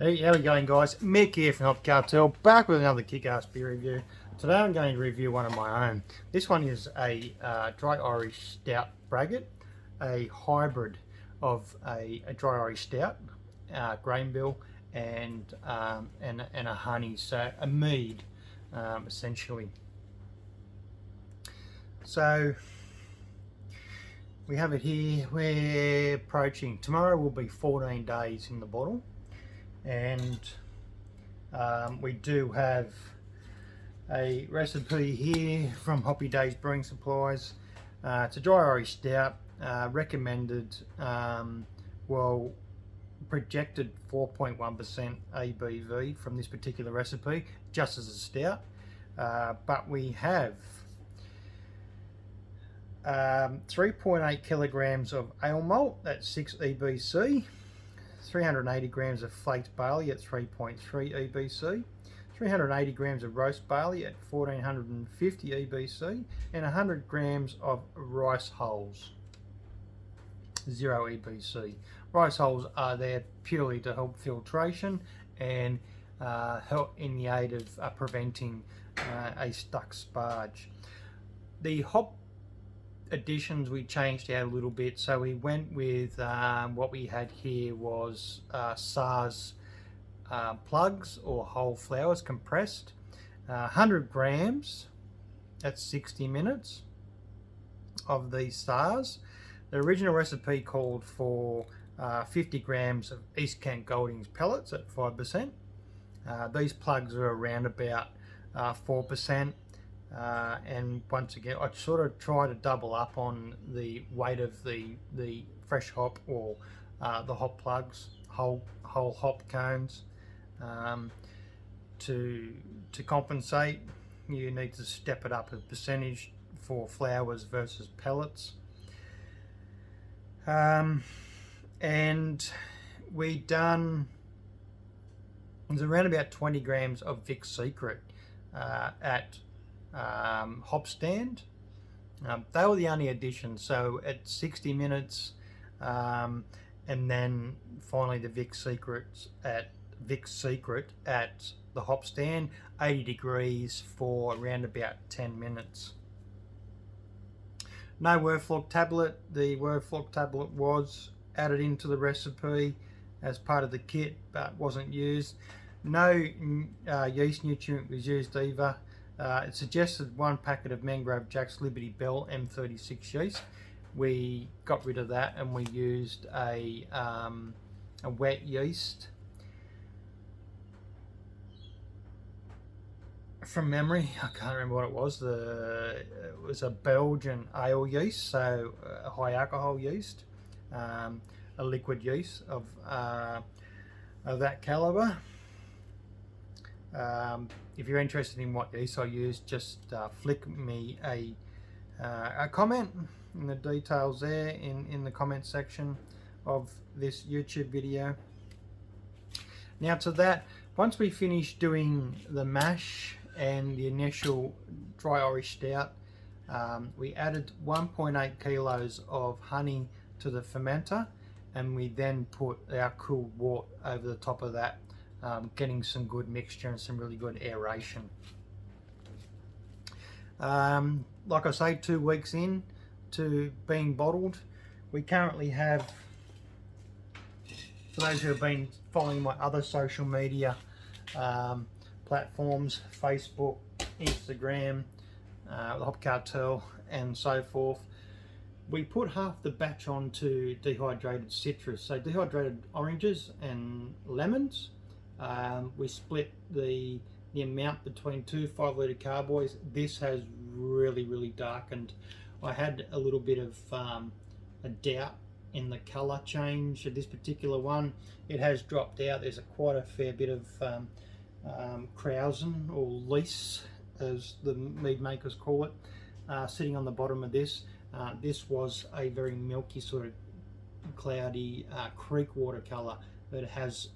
Hey, how are we going, guys? Mick here from Cartel, back with another kick-ass beer review. Today I'm going to review one of my own. This one is a dry Irish stout Braggot, a hybrid of a dry Irish stout, grain bill, and a honey, so a mead, essentially. So we have it here. We're approaching. Tomorrow will be 14 days in the bottle. And we do have a recipe here from Hoppy Days Brewing Supplies. It's a dry Irish stout, recommended, well, projected 4.1% ABV from this particular recipe, just as a stout. But we have 3.8 kilograms of ale malt, that's 6 EBC. 380 grams of flaked barley at 3.3 EBC, 380 grams of roast barley at 1450 EBC, and 100 grams of rice hulls, 0 EBC. Rice hulls are there purely to help filtration and help in the aid of preventing a stuck sparge. The hop additions we changed out a little bit, so we went with what we had here was SARS plugs or whole flowers compressed, 100 grams, that's 60 minutes of these SARS. The original recipe called for 50 grams of East Kent Goldings pellets at 5%. These plugs are around about 4%. And once again, I sort of try to double up on the weight of the fresh hop or the hop plugs, whole hop cones. To compensate, you need to step it up a percentage for flowers versus pellets. And we done, there's around about 20 grams of Vic's Secret at hop stand. They were the only additions, so at 60 minutes, and then finally the Vic's Secret at the hop stand, 80 degrees for around about 10 minutes. No Werflock tablet. The Werflock tablet was added into the recipe as part of the kit, but wasn't used. No yeast nutrient was used either. It suggested 1 packet of Mangrove Jack's Liberty Bell M36 yeast. We got rid of that and we used a wet yeast. From memory, I can't remember what it was. It was a Belgian ale yeast, so a high alcohol yeast, a liquid yeast of that caliber. If you're interested in what yeast I use, just flick me a comment in the details there in the comment section of this YouTube video. Now to that, once we finish doing the mash and the initial dry Irish stout, we added 1.8 kilos of honey to the fermenter, and we then put our cooled wort over the top of that, getting some good mixture and some really good aeration. Like I say, 2 weeks in to being bottled. We currently have, for those who have been following my other social media platforms, Facebook, Instagram, the Hop Cartel and so forth, we put half the batch onto dehydrated citrus, so dehydrated oranges and lemons. We split the amount between 2 5-litre carboys. This has really darkened. I had a little bit of a doubt in the colour change of this particular one. It has dropped out. There's quite a fair bit of krausen or lees, as the mead makers call it, sitting on the bottom of this. This was a very milky, sort of cloudy creek water colour, but it has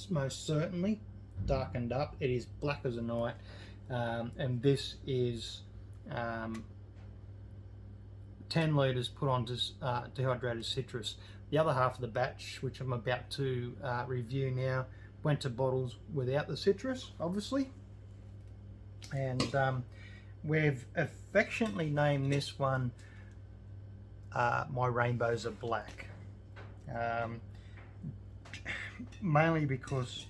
most certainly darkened up. It is black as a night, and this is 10 litres put onto dehydrated citrus. The other half of the batch, which I'm about to review now, went to bottles without the citrus, obviously, and we've affectionately named this one My Rainbows Are Black, mainly because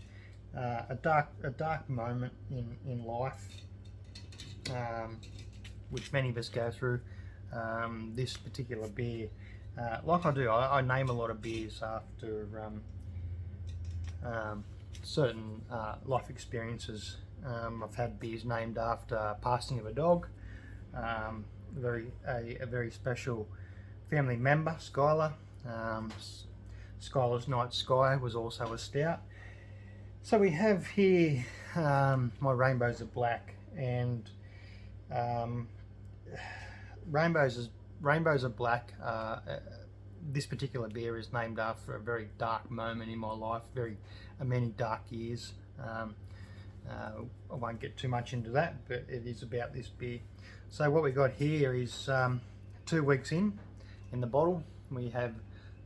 a dark moment in life, which many of us go through. This particular beer, like I do, I name a lot of beers after certain life experiences. I've had beers named after passing of a dog, a very special family member, Skylar. Skylar's Night Sky was also a stout. So we have here My Rainbows Are Black, and Rainbows Are Black. This particular beer is named after a very dark moment in my life, many dark years. I won't get too much into that, but it is about this beer. So what we got here is 2 weeks in the bottle. We have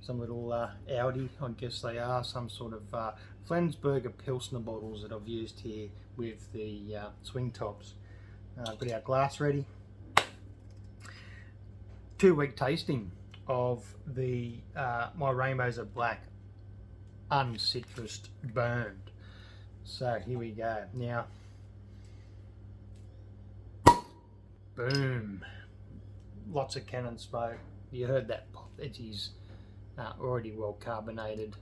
some little Audi, I guess they are, some sort of Flensburger Pilsner bottles that I've used here with the swing tops. Got our glass ready. 2-week tasting of the My Rainbows Are Black uncitrused burned. So here we go. Now, boom, lots of cannon smoke. You heard that pop. It is already well carbonated.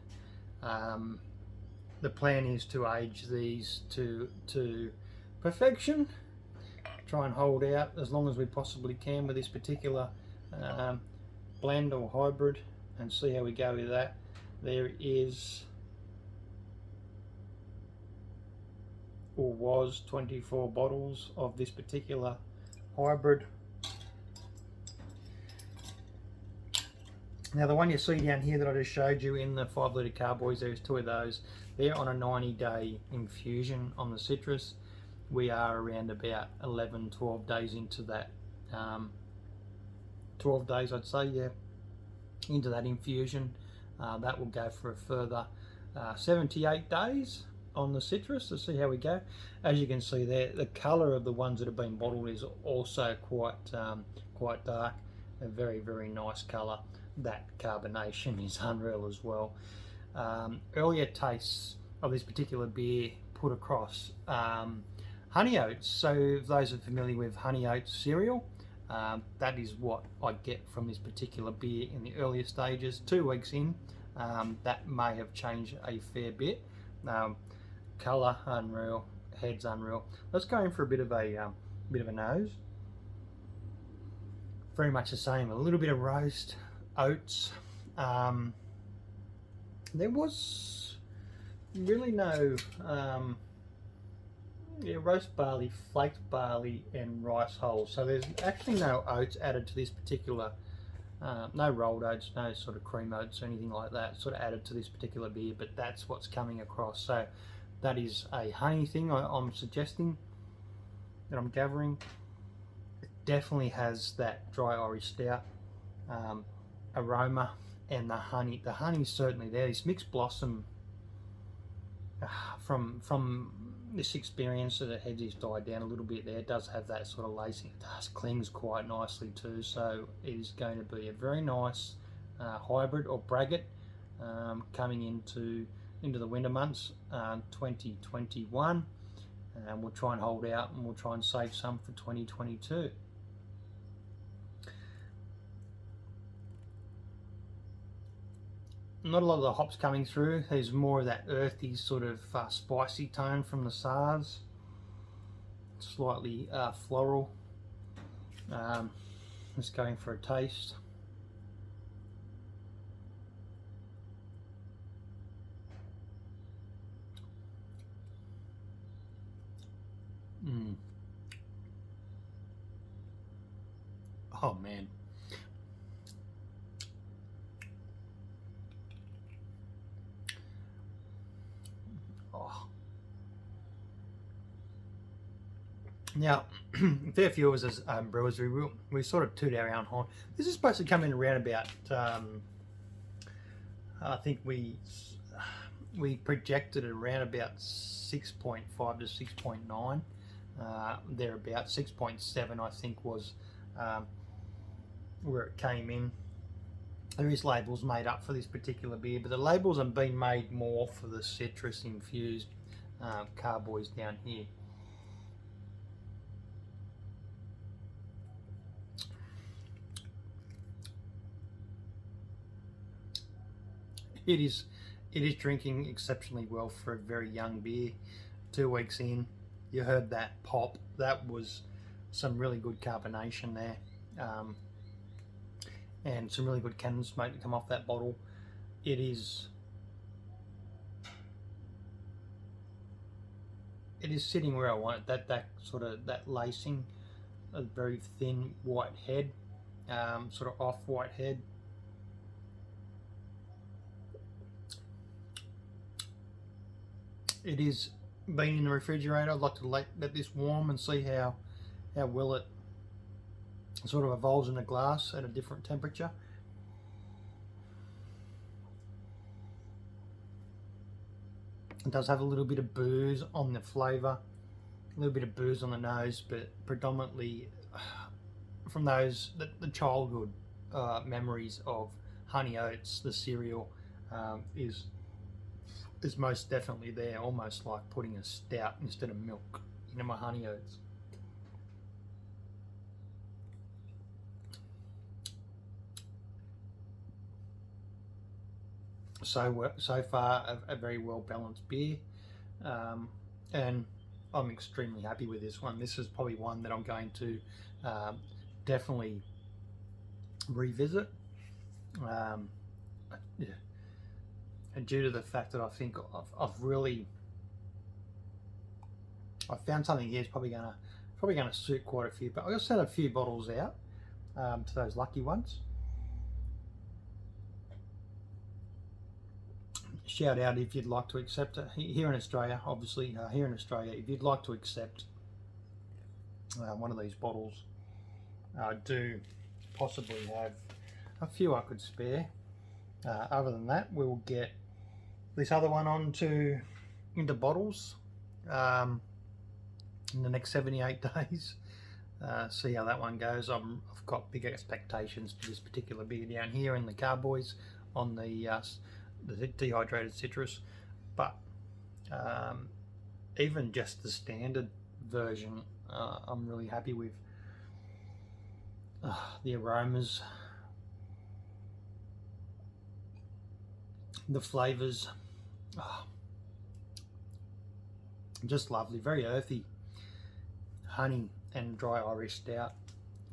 The plan is to age these to perfection. Try and hold out as long as we possibly can with this particular blend or hybrid, and see how we go with that. There is, or was, 24 bottles of this particular hybrid. Now the one you see down here that I just showed you in the 5 litre carboys, there's 2 of those. They're on a 90-day infusion on the citrus. We are around about 11-12 days into that. 12 days, I'd say, yeah, into that infusion. That will go for a further 78 days on the citrus to see how we go. As you can see there, the colour of the ones that have been bottled is also quite dark. A very nice colour. That carbonation is unreal as well. Earlier tastes of this particular beer put across honey oats. So if those are familiar with honey oats cereal, that is what I get from this particular beer in the earlier stages. 2 weeks in, that may have changed a fair bit. Colour unreal, head's unreal. Let's go in for a bit of a nose. Very much the same. A little bit of roast, oats. There was really no roast barley, flaked barley, and rice hulls. So there's actually no oats added to this particular, no rolled oats, no sort of cream oats or anything like that sort of added to this particular beer, but that's what's coming across. So that is a honey thing I'm suggesting, that I'm gathering. It definitely has that dry Irish stout aroma, and the honey's certainly there. This mixed blossom, from this experience, that the head has died down a little bit there. It does have that sort of lacing. It does clings quite nicely too, so it is going to be a very nice hybrid or Braggot coming into the winter months 2021, and we'll try and hold out, and we'll try and save some for 2022. Not a lot of the hops coming through. There's more of that earthy sort of spicy tone from the SARS. Slightly floral. Let's go in for a taste. Oh man. Oh. Now, a fair few of us as brewers, we sort of toot our own horn. This is supposed to come in around about, I think we projected around about 6.5 to 6.9. They're about 6.7, I think, was where it came in. There is labels made up for this particular beer, but the labels have been made more for the citrus infused carboys down here. It is drinking exceptionally well for a very young beer. 2 weeks in, you heard that pop. That was some really good carbonation there, and some really good cannon smoke to come off that bottle. It is sitting where I want it. That sort of that lacing, a very thin white head, sort of off white head. It is being in the refrigerator. I'd like to let this warm and see how well it sort of evolves in the glass at a different temperature. It does have a little bit of booze on the flavour, a little bit of booze on the nose, but predominantly from those the childhood memories of honey oats, the cereal, is most definitely there, almost like putting a stout instead of milk into my honey oats. So far a very well balanced beer, and I'm extremely happy with this one. This is probably one that I'm going to definitely revisit. Yeah. And due to the fact that I think I've found something here is probably gonna suit quite a few. But I'll send a few bottles out to those lucky ones. Shout out if you'd like to accept it here in Australia. Obviously, here in Australia, if you'd like to accept one of these bottles, I do possibly have a few I could spare. Other than that, we'll get this other one into bottles in the next 78 days. See how that one goes. I've got big expectations for this particular beer down here in the Carboys on the dehydrated citrus, but even just the standard version, I'm really happy with. The aromas, the flavors, just lovely. Very earthy, honey and dry Irish stout.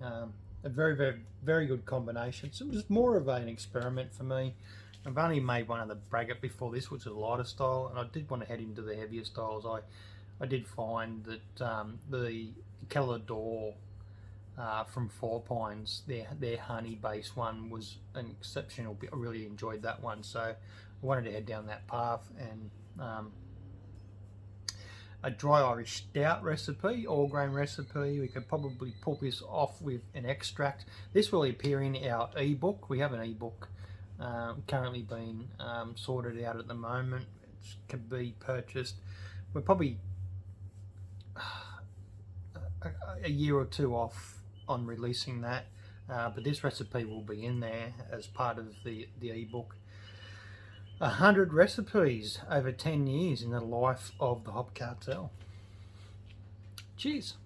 A very good combination. So it was more of an experiment for me. I've only made one of the Braggot before this, which is a lighter style, and I did want to head into the heavier styles. I did find that the Keller Door from Four Pines, their honey based one, was an exceptional bit. I really enjoyed that one, so I wanted to head down that path. And a dry Irish stout recipe, all grain recipe. We could probably pull this off with an extract. This will appear in our ebook. We have an ebook currently being sorted out at the moment. It can be purchased. We're probably a year or two off on releasing that, but this recipe will be in there as part of the ebook. 100 recipes over 10 years in the life of the Hop Cartel. Cheers.